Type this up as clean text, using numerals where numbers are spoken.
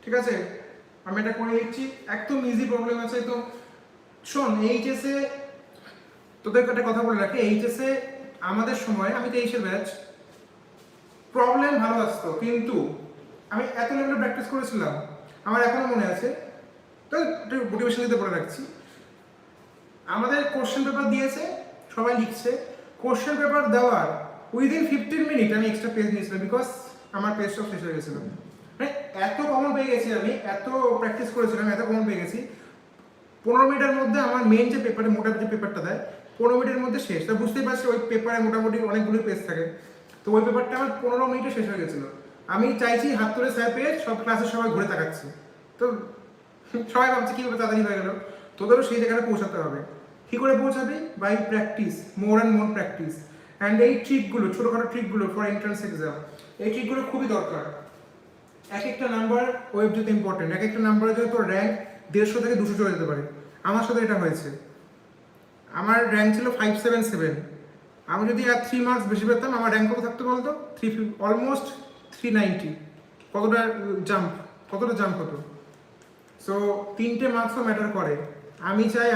ঠিক আছে, আমি এটা করে দিচ্ছি, একদম ইজি প্রবলেম আছে। তো শোন, এইচএসে তোদের একটা কথা বলে রাখি, এইচএসে আমাদের সময়, আমি 23-এর ব্যাচ, প্রবলেম ভালো আসতো, কিন্তু আমি এত লেভেলে প্র্যাকটিস করেছিলাম, আমার এখনো মনে আছে। তো একটু মোটিভেশন দিতে বলে রাখছি, আমাদের কোশ্চেন পেপার দিয়েছে, সবাই লিখছে, কোশ্চেন পেপার দেওয়ার উইদিন 15 মিনিট আমি এক্সট্রা পেজ নিয়েছিলাম, বিকজ আমার পেজ সব শেষ হয়ে গেছিল। মানে এত কমন পেয়ে গেছি, আমি এত প্র্যাকটিস করেছিলাম, এত কমন পেয়ে গেছি, 15 মিনিটের মধ্যে আমার মেন যে পেপারে, মোটা যে পেপারটা দেয় 15 মিনিটের মধ্যে শেষ। তা বুঝতেই পারছি ওই পেপারে মোটামুটি অনেকগুলো পেজ থাকে, তো ওই পেপারটা আমার 15 মিনিটে শেষ হয়ে গেছিলো। আমি চাইছি হাত তুলে স্যার পেজ, সব ক্লাসে সবাই ঘুরে তাকাচ্ছে, তো সবাই ভাবছে কী করে তাড়াতাড়ি হয়ে গেল। তোদেরও সেই জায়গায় পৌঁছাতে হবে। কী করে পৌঁছাবি? By practice, more and more practice. And এই ট্রিকগুলো, ছোটোখাটো ট্রিকগুলো ফর এন্ট্রান্স এক্সাম, এই ট্রিকগুলো খুবই দরকার। এক একটা নাম্বার ওয়েব যেতে ইম্পর্টেন্ট, এক একটা নাম্বারে যদি তোর র্যাঙ্ক 150 থেকে 200 চলে যেতে পারে। আমার সাথে এটা হয়েছে, আমার র্যাঙ্ক ছিল 577, আমি যদি আর 3 মার্কস বেশি পেতাম, আমার র্যাঙ্ক কত থাকতো বলতো? 350, অলমোস্ট 390। কতটা জাম্প, কতটা জাম্প হতো। সো 3টে মার্কসও ম্যাটার করে। আমি চাই